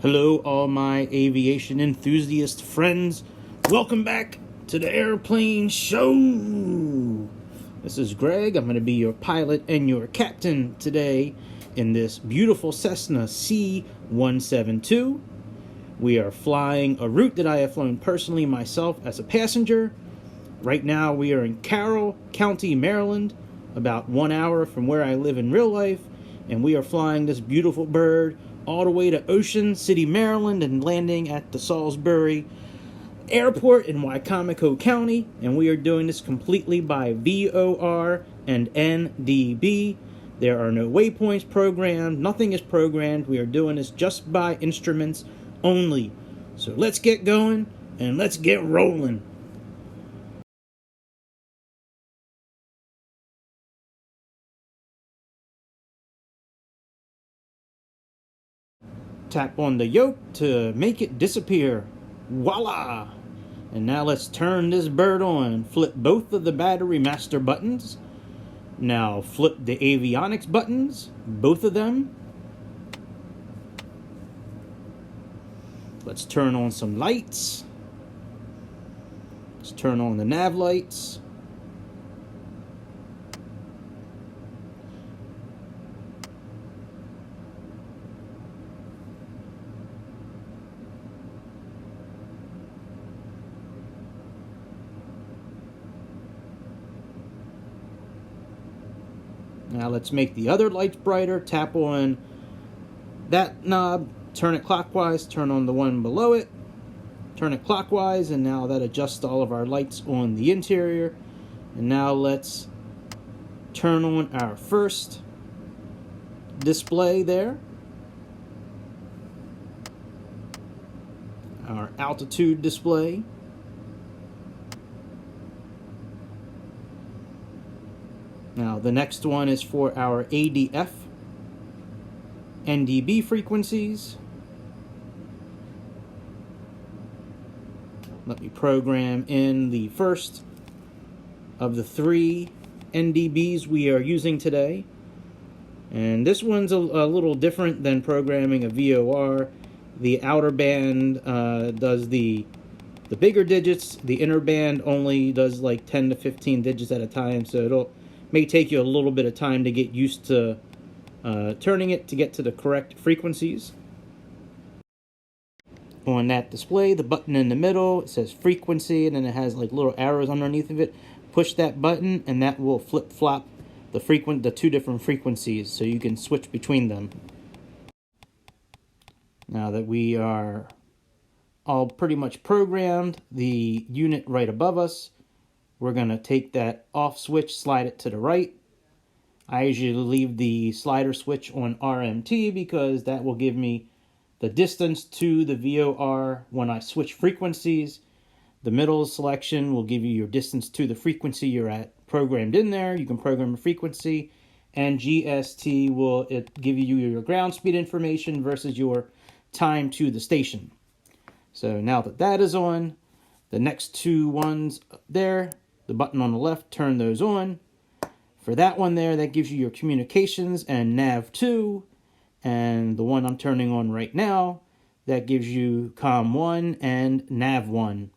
Hello, all my aviation enthusiast friends. Welcome back to the Airplane Show. This is Greg. I'm going to be your pilot and your captain today in this beautiful Cessna C172. We are flying a route that I have flown personally myself as a passenger. Right now we are in Carroll County, Maryland, about 1 hour from where I live in real life, and we are flying this beautiful bird all the way to Ocean City, Maryland, and landing at the Salisbury Airport in Wycomico County. And we are doing this completely by VOR and NDB. There are no waypoints programmed, nothing is programmed. We are doing this just by instruments only. So let's get going and let's get rolling. Tap on the yoke to make it disappear. Voila! And now let's turn this bird on. Flip both of the battery master buttons. Now flip the avionics buttons, both of them. Let's turn on some lights. Let's turn on the nav lights. Now let's make the other lights brighter. Tap on that knob, turn it clockwise, turn on the one below it, turn it clockwise, and now that adjusts all of our lights on the interior. And now let's turn on our first display there, our altitude display. Now the next one is for our ADF NDB frequencies. Let me program in the first of the 3 NDBs we are using today. And this one's a little different than programming a VOR. The outer band does the bigger digits. The inner band only does like 10 to 15 digits at a time, so may take you a little bit of time to get used to turning it to get to the correct frequencies. On that display, the button in the middle, it says frequency, and then it has like little arrows underneath of it. Push that button and that will flip-flop the 2 different frequencies, so you can switch between them. Now that we are all pretty much programmed, the unit right above us, we're going to take that off switch, slide it to the right. I usually leave the slider switch on RMT because that will give me the distance to the VOR when I switch frequencies. The middle selection will give you your distance to the frequency you're at programmed in there. You can program a frequency, and GST will give you your ground speed information versus your time to the station. So now that that is on, the next 2 ones there, the button on the left, turn those on. For that one there, that gives you your communications and nav2. And the one I'm turning on right now, that gives you com1 and nav1.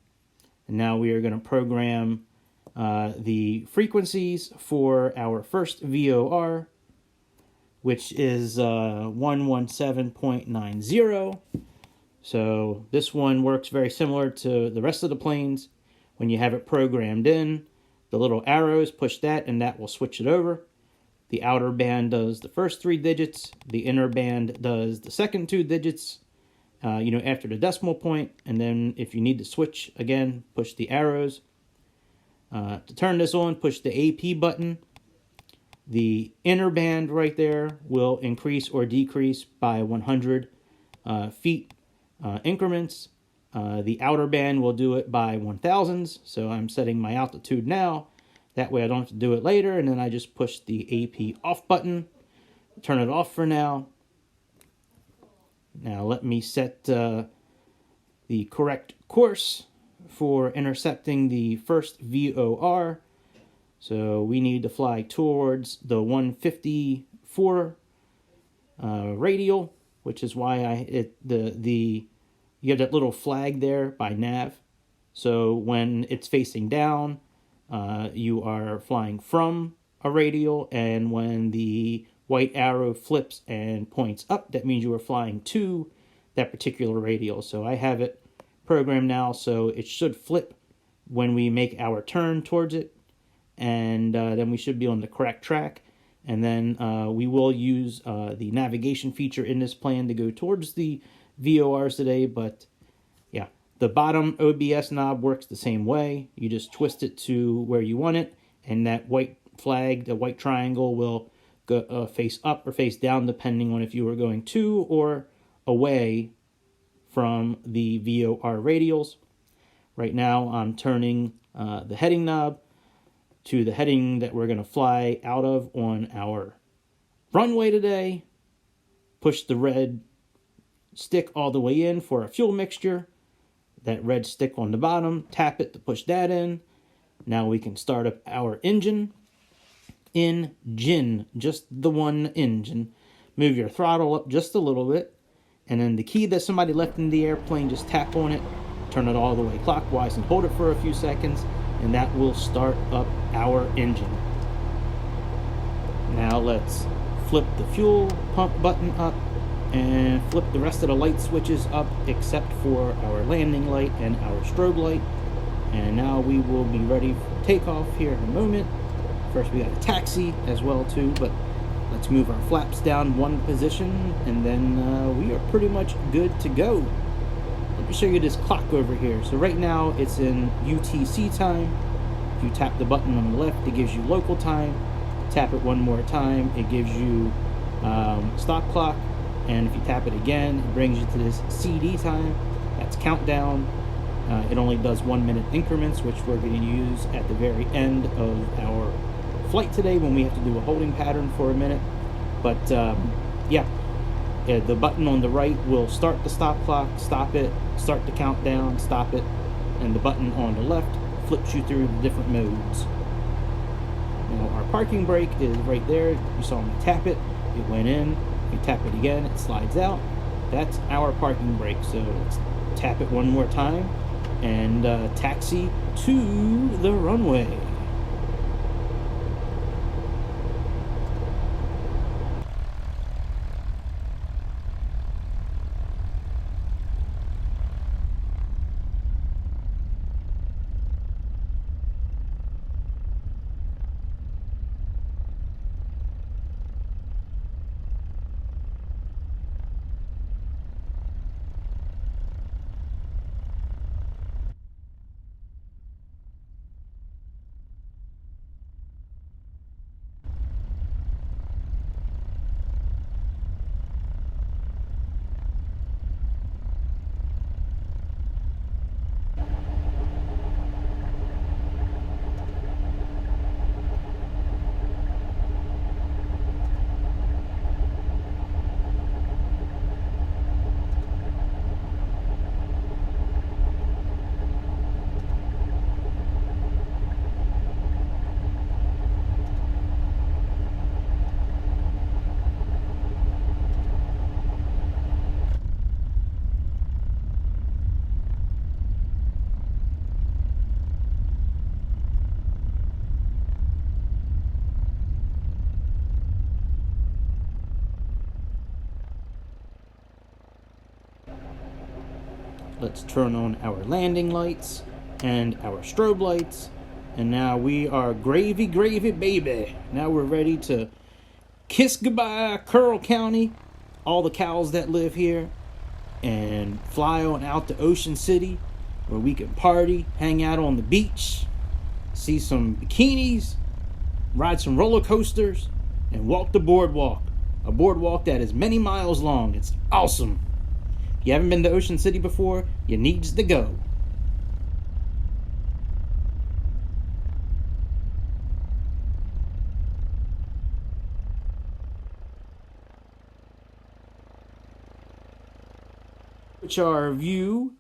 And now we are going to program the frequencies for our first VOR, which is 117.90. So this one works very similar to the rest of the planes. When you have it programmed in, the little arrows, push that and that will switch it over. The outer band does the first 3 digits. The inner band does the second 2 digits, after the decimal point. And then if you need to switch again, push the arrows. To turn this on, push the AP button. The inner band right there will increase or decrease by 100 feet increments. The outer band will do it by 1000s, so I'm setting my altitude now. That way I don't have to do it later, and then I just push the AP off button, turn it off for now. Now let me set the correct course for intercepting the first VOR. So we need to fly towards the 154 radial, which is why you have that little flag there by nav. So when it's facing down, you are flying from a radial, and when the white arrow flips and points up, that means you are flying to that particular radial. So I have it programmed now, so it should flip when we make our turn towards it, and then we should be on the correct track. And then we will use the navigation feature in this plan to go towards the VORs today. But yeah, the bottom OBS knob works the same way. You just twist it to where you want it, and that white flag, the white triangle, will go face up or face down depending on if you are going to or away from the VOR radials. Right now I'm turning the heading knob to the heading that we're going to fly out of on our runway today. Push the red stick all the way in for a fuel mixture. That red stick on the bottom, tap it to push that in. Now we can start up our engine. Just the one engine. Move your throttle up just a little bit, and then the key that somebody left in the airplane, just tap on it, turn it all the way clockwise and hold it for a few seconds, and that will start up our engine. Now let's flip the fuel pump button up and flip the rest of the light switches up except for our landing light and our strobe light. And now we will be ready for takeoff here in a moment. First we got a taxi as well too, but let's move our flaps down one position, and then we are pretty much good to go. Let me show you this clock over here. So right now it's in UTC time. If you tap the button on the left, it gives you local time. Tap it one more time, it gives you stop clock. And if you tap it again, it brings you to this CD time. That's countdown. It only does 1 minute increments, which we're going to use at the very end of our flight today when we have to do a holding pattern for a minute. But yeah, the button on the right will start the stop clock, stop it, start the countdown, stop it, and the button on the left flips you through the different modes. Now our parking brake is right there. You saw me tap it, it went in. If you tap it again, it slides out. That's our parking brake. So let's tap it one more time and taxi to the runway. Let's turn on our landing lights and our strobe lights. And now we are gravy, gravy, baby. Now we're ready to kiss goodbye, Curl County, all the cows that live here, and fly on out to Ocean City, where we can party, hang out on the beach, see some bikinis, ride some roller coasters, and walk the boardwalk. A boardwalk that is many miles long. It's awesome. If you haven't been to Ocean City before, you needs to go. Which our view.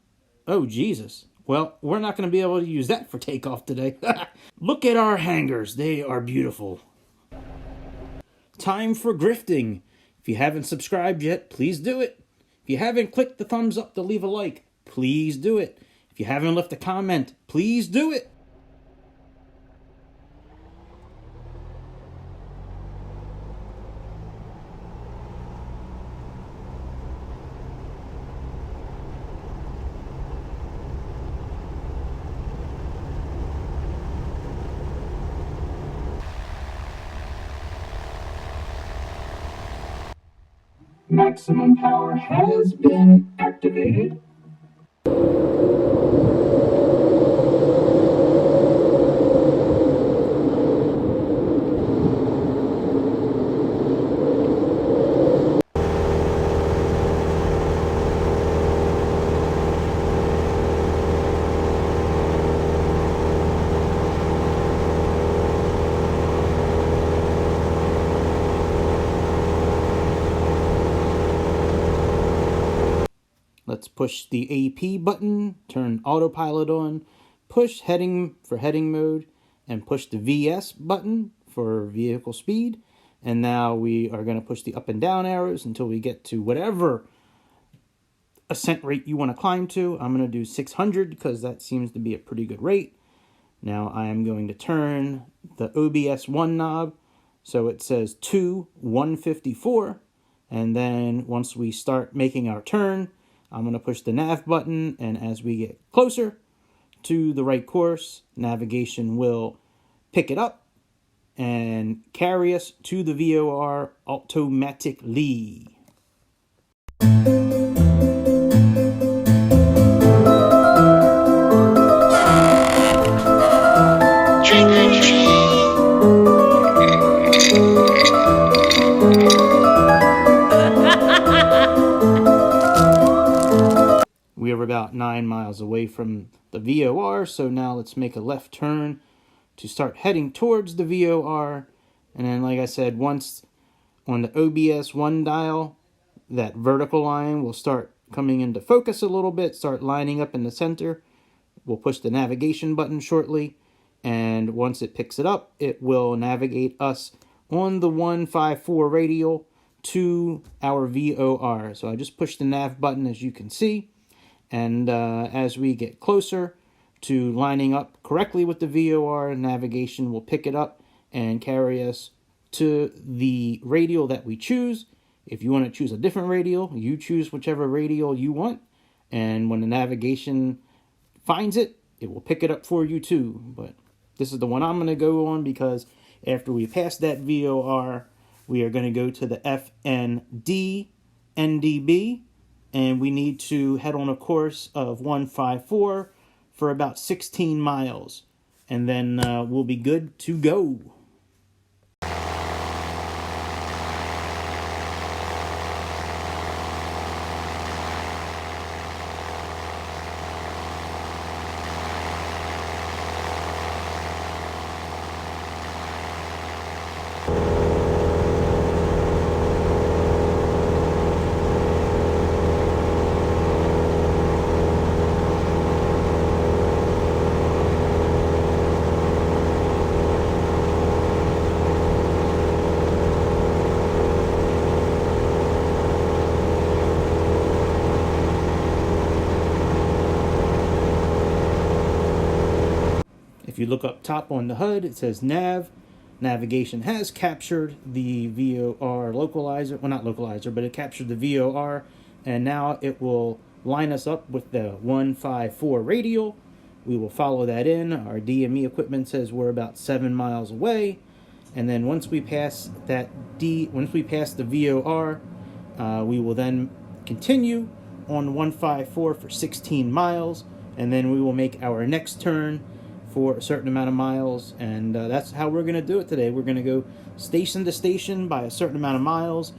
Oh, Jesus. Well, we're not going to be able to use that for takeoff today. Look at our hangars. They are beautiful. Time for grifting. If If you haven't subscribed yet, please do it. If you haven't clicked the thumbs up to leave a like, please do it. If you haven't left a comment, please do it. Maximum power has been activated. Let's push the AP button, turn autopilot on, push heading for heading mode, and push the VS button for vehicle speed. And now we are going to push the up and down arrows until we get to whatever ascent rate you want to climb to. I'm going to do 600 because that seems to be a pretty good rate. Now I am going to turn the OBS 1 knob so it says 154. And then once we start making our turn, I'm going to push the nav button, and as we get closer to the right course, navigation will pick it up and carry us to the VOR automatically. We are about 9 miles away from the VOR, so now let's make a left turn to start heading towards the VOR. And then, like I said, once on the OBS 1 dial, that vertical line will start coming into focus a little bit, start lining up in the center. We'll push the navigation button shortly, and once it picks it up, it will navigate us on the 154 radial to our VOR. So I just pushed the nav button, as you can see. And as we get closer to lining up correctly with the VOR, navigation will pick it up and carry us to the radial that we choose. If you want to choose a different radial, you choose whichever radial you want. And when the navigation finds it, it will pick it up for you too. But this is the one I'm going to go on because after we pass that VOR, we are going to go to the FND NDB. And we need to head on a course of 154 for about 16 miles. And then we'll be good to go. If you look up top on the HUD, it says nav. Navigation has captured the VOR localizer. Well, not localizer, but it captured the VOR. And now it will line us up with the 154 radial. We will follow that in. Our DME equipment says we're about 7 miles away. And then once we pass the VOR, we will then continue on 154 for 16 miles. And then we will make our next turn for a certain amount of miles, and that's how we're going to do it today. We're going to go station to station by a certain amount of miles.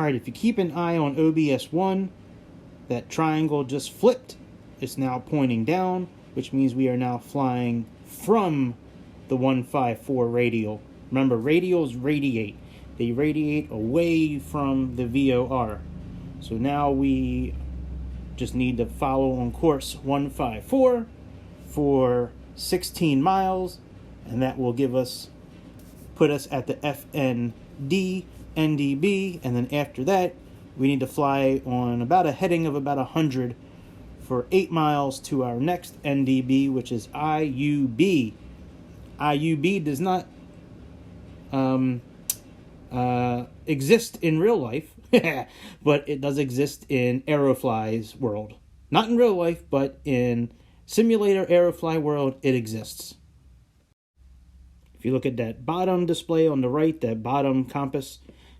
Alright, if you keep an eye on OBS 1, that triangle just flipped, it's now pointing down, which means we are now flying from the 154 radial. Remember, radials radiate. They radiate away from the VOR. So now we just need to follow on course 154 for 16 miles, and that will put us at the FND NDB, and then after that we need to fly on about a heading of about 100 for 8 miles to our next NDB, which is IUB. IUB does not exist in real life, but it does exist in Aerofly's world. Not in real life, but in simulator Aerofly world, it exists. If you look at that bottom display on the right, that bottom compass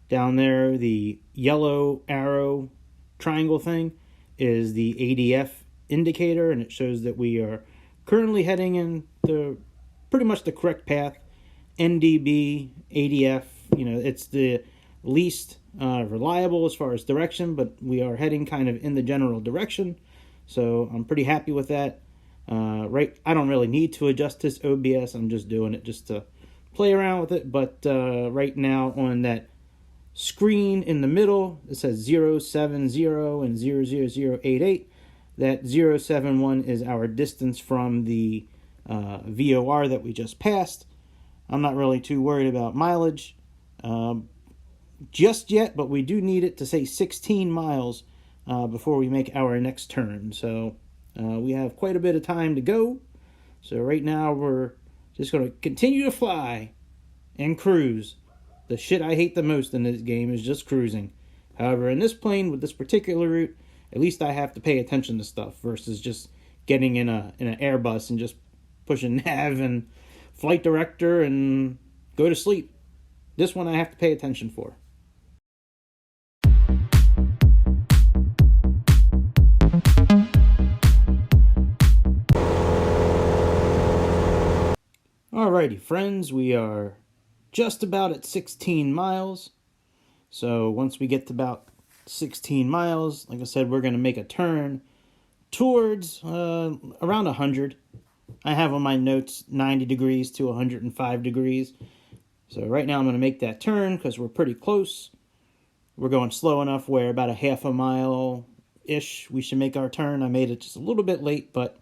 down there, the yellow arrow triangle thing is the ADF indicator, and it shows that we are currently heading in pretty much the correct path. NDB, ADF, it's the least reliable as far as direction, but we are heading kind of in the general direction, so I'm pretty happy with that. I don't really need to adjust this OBS. I'm just doing it just to play around with it, but right now on that screen in the middle, it says 070 and 00088. That 071 is our distance from the VOR that we just passed. I'm not really too worried about mileage just yet, but we do need it to say 16 miles before we make our next turn. So we have quite a bit of time to go. So right now we're just going to continue to fly and cruise. The shit I hate the most in this game is just cruising. However, in this plane with this particular route, at least I have to pay attention to stuff versus just getting in an Airbus and just pushing nav and flight director and go to sleep. This one I have to pay attention for. Alrighty, friends, we are just about at 16 miles. So once we get to about 16 miles, like I said, we're going to make a turn towards around 100. I have on my notes 90 degrees to 105 degrees. So right now I'm going to make that turn because we're pretty close. We're going slow enough where about a half a mile-ish we should make our turn. I made it just a little bit late, but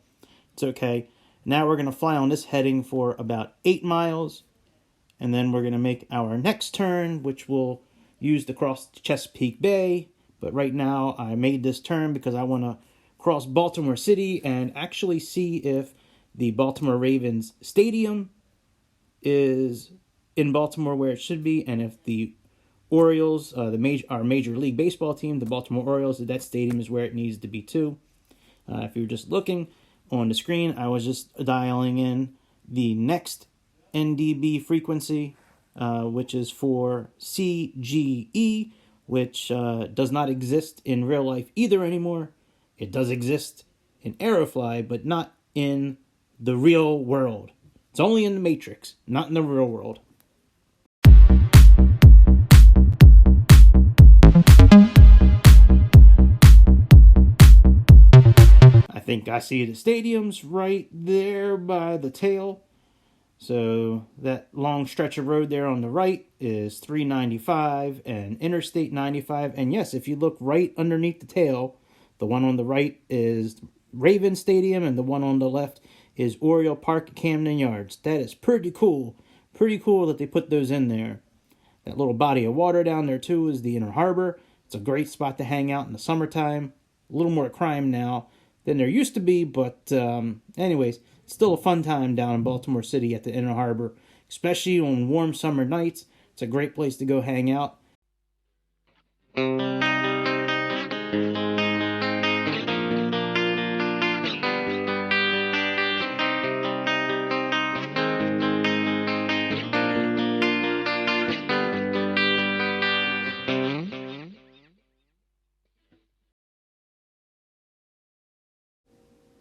it's okay. Now we're going to fly on this heading for about 8 miles. And then we're going to make our next turn, which we'll use to cross Chesapeake Bay. But right now I made this turn because I want to cross Baltimore City and actually see if the Baltimore Ravens stadium is in Baltimore where it should be, and if the Orioles, our Major League Baseball team, the Baltimore Orioles, that stadium is where it needs to be too. If you're just looking on the screen, I was just dialing in the next NDB frequency, which is for CGE, which does not exist in real life either anymore. It does exist in Aerofly, but not in the real world. It's only in the Matrix, not in the real world. I think I see the stadiums right there by the tail. So that long stretch of road there on the right is 395 and Interstate 95. And yes, if you look right underneath the tail, the one on the right is Raven Stadium and the one on the left is Oriole Park at Camden Yards. That is pretty cool. Pretty cool that they put those in there. That little body of water down there too is the Inner Harbor. It's a great spot to hang out in the summertime. A little more crime now than there used to be, but anyways, it's still a fun time down in Baltimore City at the Inner Harbor, especially on warm summer nights. It's a great place to go hang out.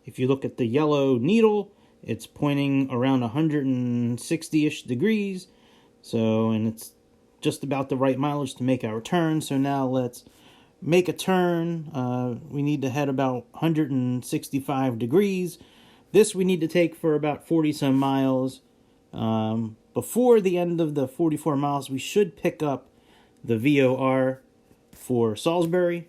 If you look at the yellow needle, it's pointing around 160-ish degrees. So, and it's just about the right mileage to make our turn. So now let's make a turn. We need to head about 165 degrees. This we need to take for about 40 some miles. Before the end of the 44 miles, we should pick up the VOR for Salisbury.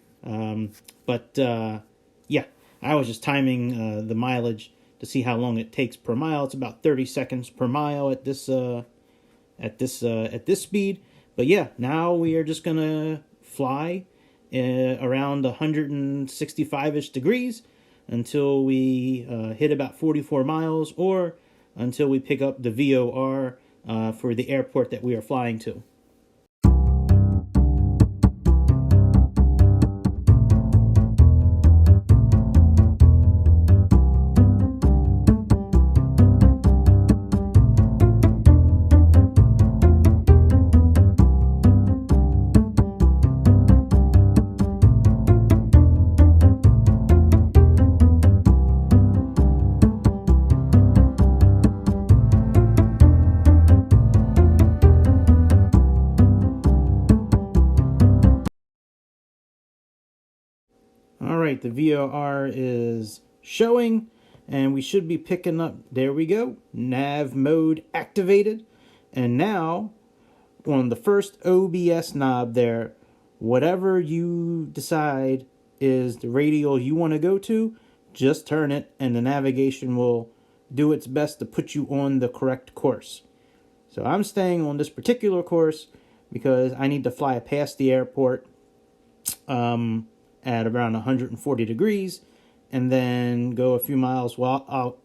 Yeah, I was just timing the mileage to see how long it takes per mile. It's about 30 seconds per mile at this speed. But yeah, now we are just gonna fly around 165-ish degrees until we hit about 44 miles, or until we pick up the VOR for the airport that we are flying to. Alright, the VOR is showing, and we should be picking up, there we go, nav mode activated. And now, on the first OBS knob there, whatever you decide is the radial you want to go to, just turn it, and the navigation will do its best to put you on the correct course. So I'm staying on this particular course because I need to fly past the airport at around 140 degrees, and then go a few miles. Well, I'll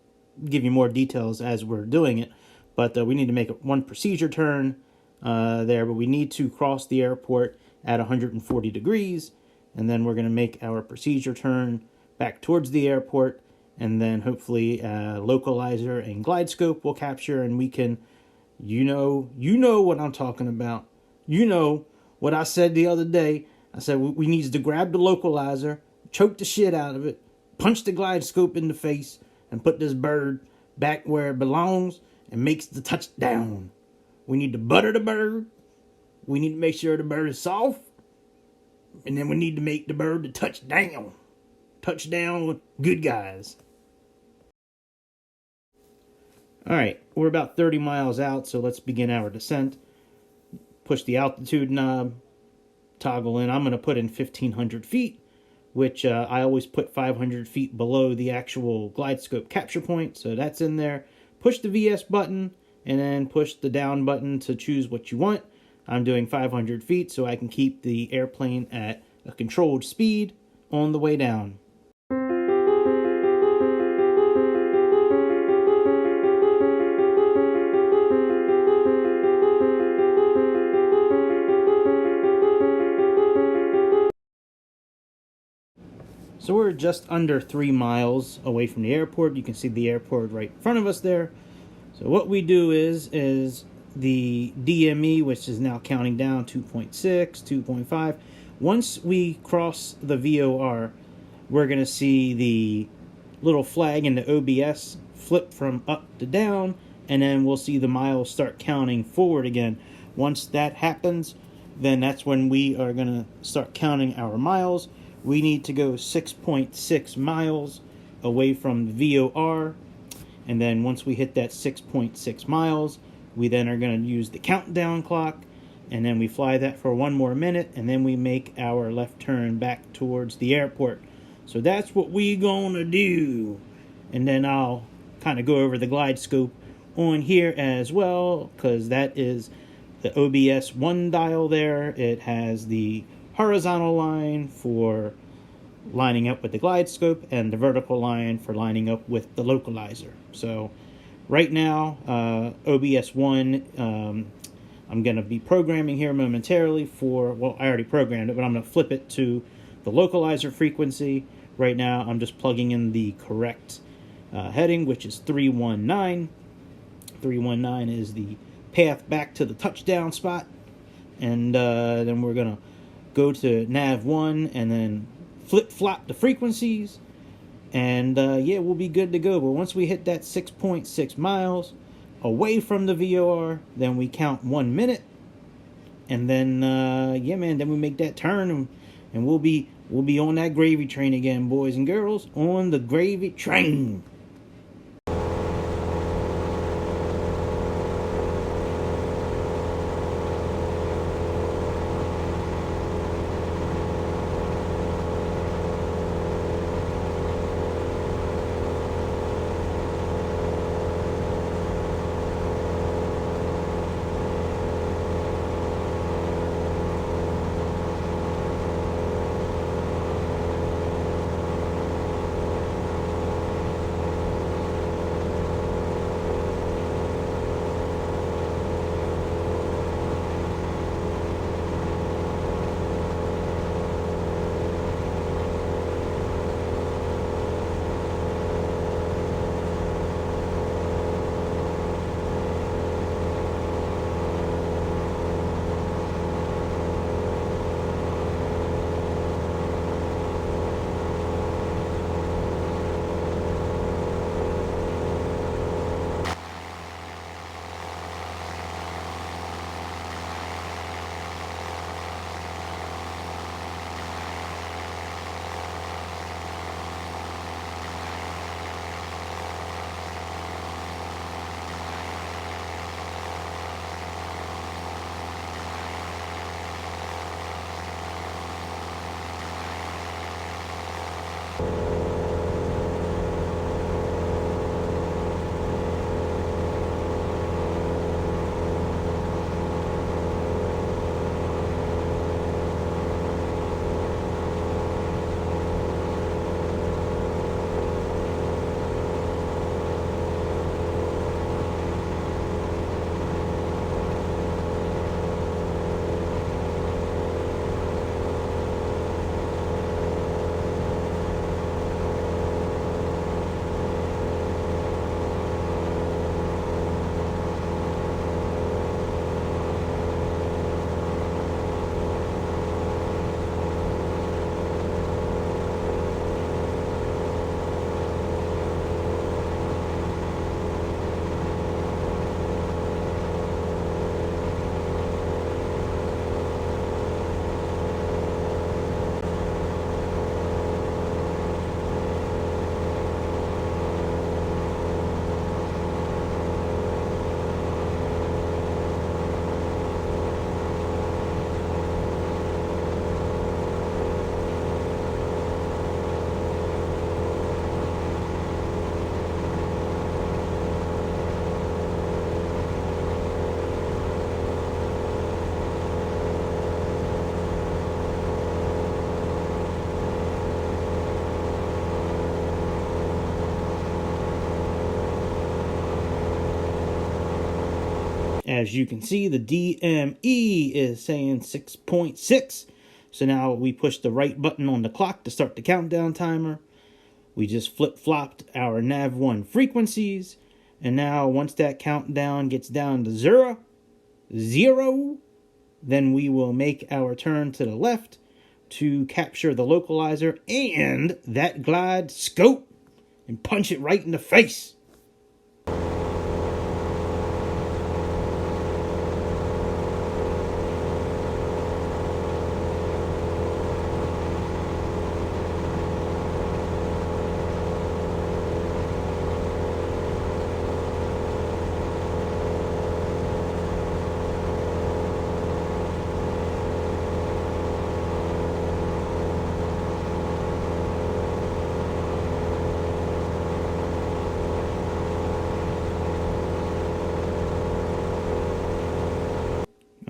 give you more details as we're doing it, but we need to make one procedure turn there, but we need to cross the airport at 140 degrees, and then we're going to make our procedure turn back towards the airport, and then hopefully localizer and glide scope will capture, and we can, you know what I'm talking about. You know what I said the other day. I said we need to grab the localizer, choke the shit out of it, punch the glide scope in the face, and put this bird back where it belongs and makes the touchdown. We need to butter the bird. We need to make sure the bird is soft. And then we need to make the bird the touchdown. Touchdown with good guys. Alright, we're about 30 miles out, so let's begin our descent. Push the altitude knob. Toggle in. I'm going to put in 1,500 feet, which I always put 500 feet below the actual glide scope capture point, so that's in there. Push the VS button, and then push the down button to choose what you want. I'm doing 500 feet so I can keep the airplane at a controlled speed on the way down. So we're just under 3 miles away from the airport. You can see the airport right in front of us there. So what we do is the DME, which is now counting down 2.6, 2.5. Once we cross the VOR, we're going to see the little flag in the OBS flip from up to down, and then we'll see the miles start counting forward again. Once that happens, then that's when we are going to start counting our miles. We need to go 6.6 miles away from the VOR, and then once we hit that 6.6 miles, we then are going to use the countdown clock, and then we fly that for 1 more minute, and then we make our left turn back towards the airport. So that's what we gonna do. And then I'll kind of go over the glide scope on here as well, because that is the OBS 1 dial there. It has the horizontal line for lining up with the glide scope, and the vertical line for lining up with the localizer. So right now, OBS 1, I'm going to be programming here momentarily for, well, I already programmed it, but I'm going to flip it to the localizer frequency. Right now, I'm just plugging in the correct heading, which is 319. 319 is the path back to the touchdown spot. And then we're going to go to nav 1 and then flip-flop the frequencies. And yeah, we'll be good to go. But once we hit that 6.6 miles away from the VOR, then we count 1 minute. And then, yeah, man, then we make that turn. And and we'll be on that gravy train again, boys and girls, on the gravy train. As you can see, the DME is saying 6.6. So now we push the right button on the clock to start the countdown timer. We just flip-flopped our nav1 frequencies. And now once that countdown gets down to zero, then we will make our turn to the left to capture the localizer and that glide scope and punch it right in the face.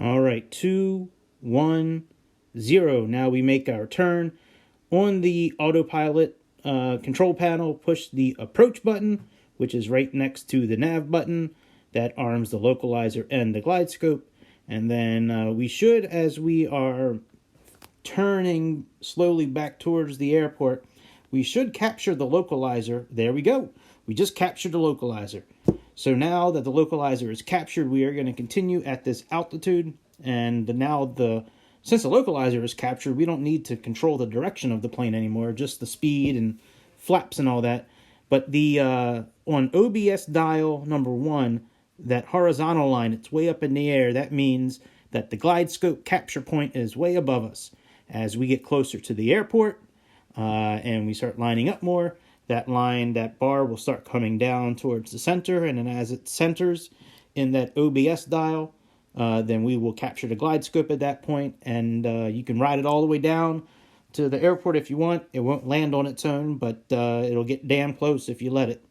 All right, 2, 1, 0. Now we make our turn. On the autopilot control panel, push the approach button, which is right next to the nav button. That arms the localizer and the glide scope. And then we should, as we are turning slowly back towards the airport, we should capture the localizer. There we go. We just captured the localizer. So now that the localizer is captured, we are going to continue at this altitude. And now since the localizer is captured, we don't need to control the direction of the plane anymore, just the speed and flaps and all that. But the on OBS dial number 1, that horizontal line, it's way up in the air. That means that the glide scope capture point is way above us. As we get closer to the airport and we start lining up more, that bar will start coming down towards the center, and then as it centers in that OBS dial, then we will capture the glide scope at that point, and you can ride it all the way down to the airport if you want. It won't land on its own, but it'll get damn close if you let it.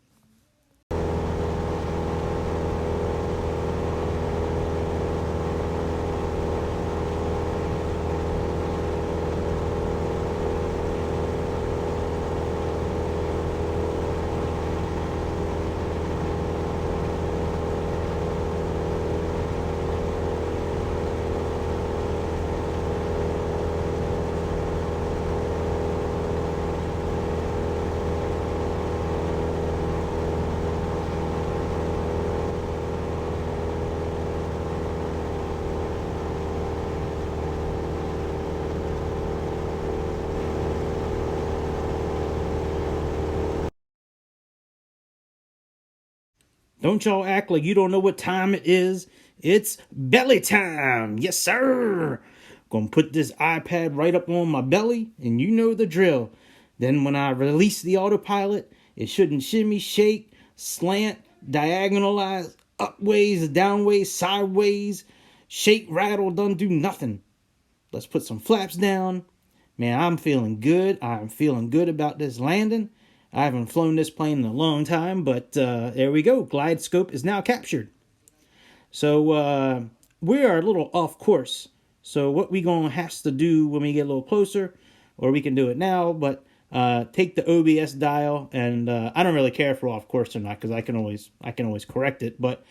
Don't y'all act like you don't know what time it is. It's belly time. Yes, sir. Gonna put this iPad right up on my belly, and you know the drill. Then when I release the autopilot, it shouldn't shimmy, shake, slant, diagonalize, upways, downways, sideways, shake, rattle, don't do nothing. Let's put some flaps down. Man, I'm feeling good. I'm feeling good about this landing. I haven't flown this plane in a long time, but there we go. Glide scope is now captured. So we are a little off course. So what we gonna have to do when we get a little closer, or we can do it now, but take the OBS dial, and I don't really care if we're off course or not, because I can always correct it. But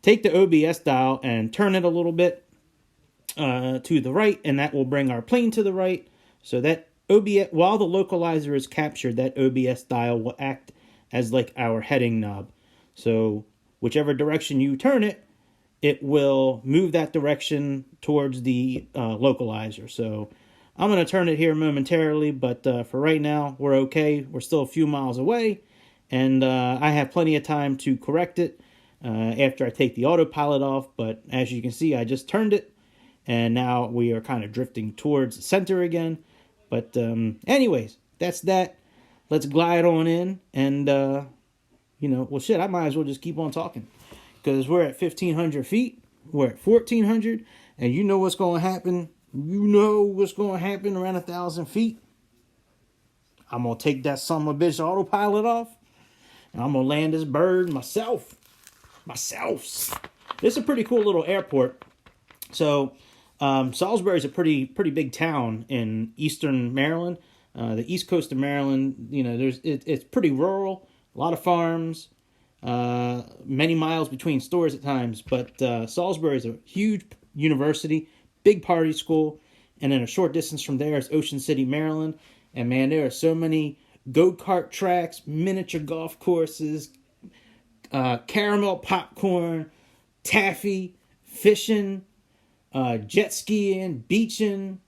take the OBS dial and turn it a little bit to the right, and that will bring our plane to the right. So that OBS, while the localizer is captured, that OBS dial will act as like our heading knob. So whichever direction you turn it, it will move that direction towards the localizer. So I'm going to turn it here momentarily, but for right now, we're okay. We're still a few miles away, and I have plenty of time to correct it after I take the autopilot off. But as you can see, I just turned it, and now we are kind of drifting towards the center again. But anyways, that's that. Let's glide on in, and well, shit, I might as well just keep on talking, because we're at 1,500 feet. We're at 1,400, and you know what's going to happen. You know what's going to happen around 1,000 feet. I'm going to take that son of a bitch autopilot off, and I'm going to land this bird myself. This is a pretty cool little airport. So Salisbury is a pretty big town in eastern Maryland, the east coast of Maryland. It's pretty rural, a lot of farms, many miles between stores at times. But Salisbury is a huge university, big party school, and then a short distance from there is Ocean City, Maryland. And man, there are so many go-kart tracks, miniature golf courses, caramel popcorn, taffy, fishing, jet skiing, beaching,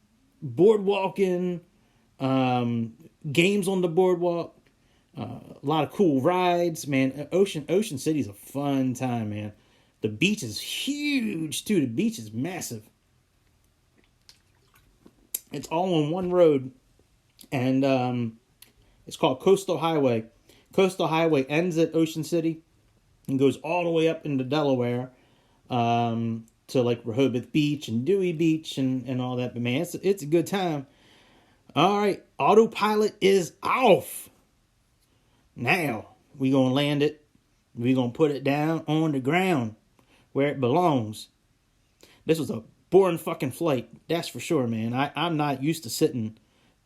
boardwalking, games on the boardwalk, a lot of cool rides, man. Ocean City's a fun time, man. The beach is huge too. The beach is massive. It's all on one road, and it's called Coastal Highway. Coastal Highway ends at Ocean City and goes all the way up into Delaware, to like Rehoboth Beach and Dewey Beach and all that. But man, it's a good time. All right, autopilot is off. Now we gonna land it. We gonna put it down on the ground where it belongs. This was a boring fucking flight, that's for sure, man. I'm not used to sitting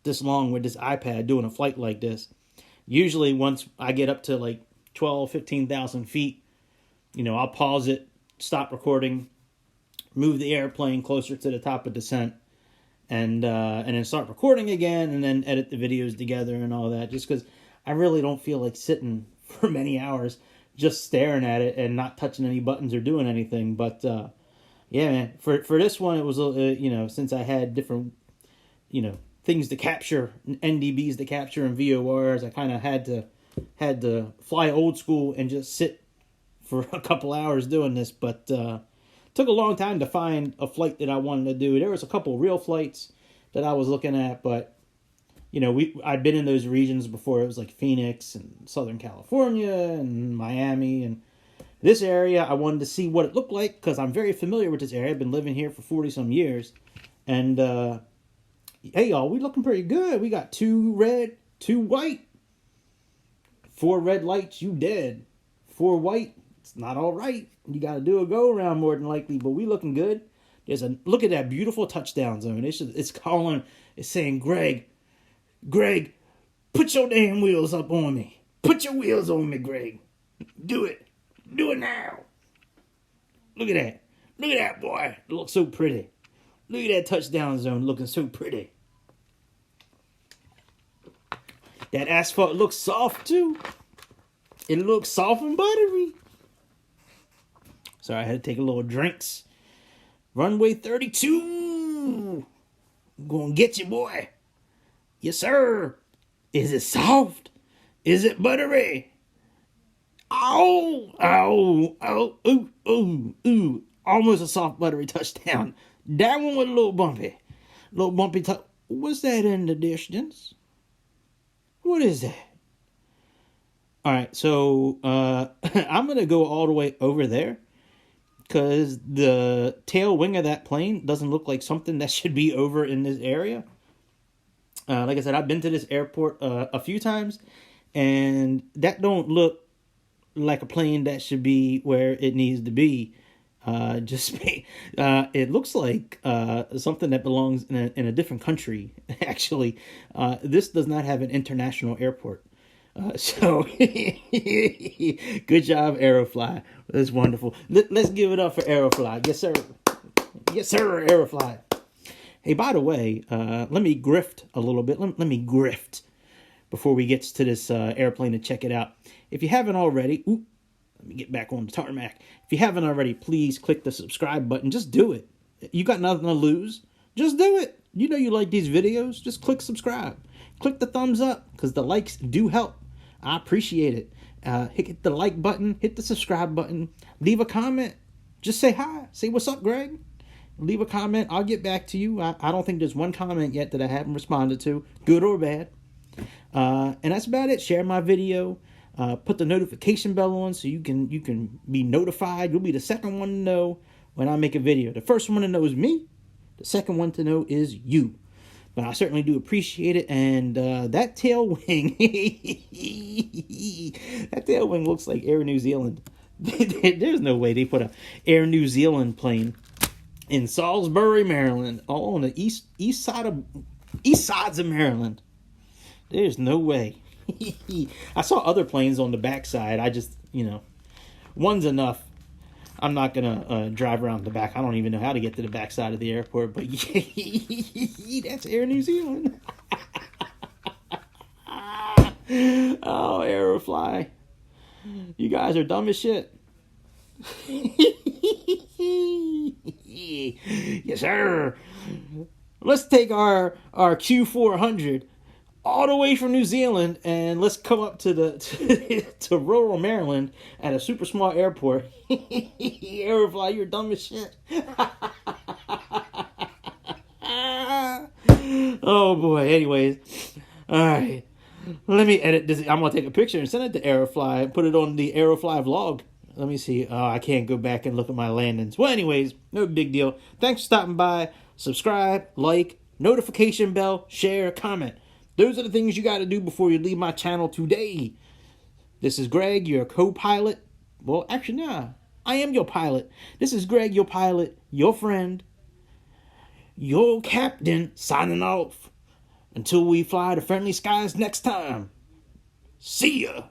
this long with this iPad doing a flight like this. Usually once I get up to like 15,000 feet, I'll pause it, stop recording, move the airplane closer to the top of descent, and then start recording again, and then edit the videos together and all that, just because I really don't feel like sitting for many hours just staring at it and not touching any buttons or doing anything. But yeah, man, for this one, it was since I had different things to capture, NDBs to capture, and VORs, I kind of had to fly old school and just sit for a couple hours doing this. But took a long time to find a flight that I wanted to do. There was a couple real flights, that I was looking at, but you know, I'd been in those regions before. It was like Phoenix and Southern California and Miami, and this area I wanted to see what it looked like because I'm very familiar with this area. I've been living here for 40 some years, and hey y'all, we looking pretty good. We got 2 red, 2 white. 4 red lights, you dead. 4 white, it's not all right. You got to do a go around more than likely, but we looking good. Look at that beautiful touchdown zone. It's saying, Greg, put your damn wheels up on me. Put your wheels on me, Greg. Do it. Do it now. Look at that. Look at that, boy. It looks so pretty. Look at that touchdown zone looking so pretty. That asphalt looks soft, too. It looks soft and buttery. Sorry, I had to take a little drinks. Runway 32. I'm gonna get you, boy. Yes, sir. Is it soft? Is it buttery? Ow, ow, ow, ooh, ooh, ooh. Almost a soft, buttery touchdown. That one was a little bumpy. What's that in the distance? What is that? All right, so I'm going to go all the way over there because the tail wing of that plane doesn't look like something that should be over in this area. Like I said, I've been to this airport a few times, and that don't look like a plane that should be where it needs to be. It looks like something that belongs in a different country. Actually, this does not have an international airport. So good job, Aerofly. That's wonderful. Let's give it up for Aerofly. Yes, sir. Yes, sir, Aerofly. Hey, by the way, let me grift a little bit. Let me grift before we get to this airplane and check it out. If you haven't already, let me get back on the tarmac. If you haven't already, please click the subscribe button. Just do it. You got nothing to lose. Just do it. You know you like these videos. Just click subscribe. Click the thumbs up because the likes do help. I appreciate it. Hit the like button. Hit the subscribe button. Leave a comment. Just say hi. Say what's up, Greg. Leave a comment. I'll get back to you. I don't think there's one comment yet that I haven't responded to, good or bad. And that's about it. Share my video. Put the notification bell on so you can be notified. You'll be the second one to know when I make a video. The first one to know is me. The second one to know is you. But I certainly do appreciate it. And that tail wing, that tail wing looks like Air New Zealand. There's no way they put a Air New Zealand plane in Salisbury, Maryland, all on the east sides of Maryland. There's no way. I saw other planes on the backside. I just, one's enough. I'm not gonna drive around the back. I don't even know how to get to the backside of the airport, but that's Air New Zealand. Oh, Aerofly. You guys are dumb as shit. Yes, sir. Let's take our Q400 all the way from New Zealand and let's come up to to rural Maryland at a super small airport. Aerofly, you're dumb as shit. Oh boy. Anyways, all right. Let me edit this. I'm gonna take a picture and send it to Aerofly and put it on the Aerofly vlog. Let me see. Oh, I can't go back and look at my landings. Well, anyways, no big deal. Thanks for stopping by. Subscribe, like, notification bell, share, comment. Those are the things you got to do before you leave my channel today. This is Greg, your co-pilot. Well, actually, nah. I am your pilot. This is Greg, your pilot, your friend, your captain, signing off. Until we fly to friendly skies next time. See ya.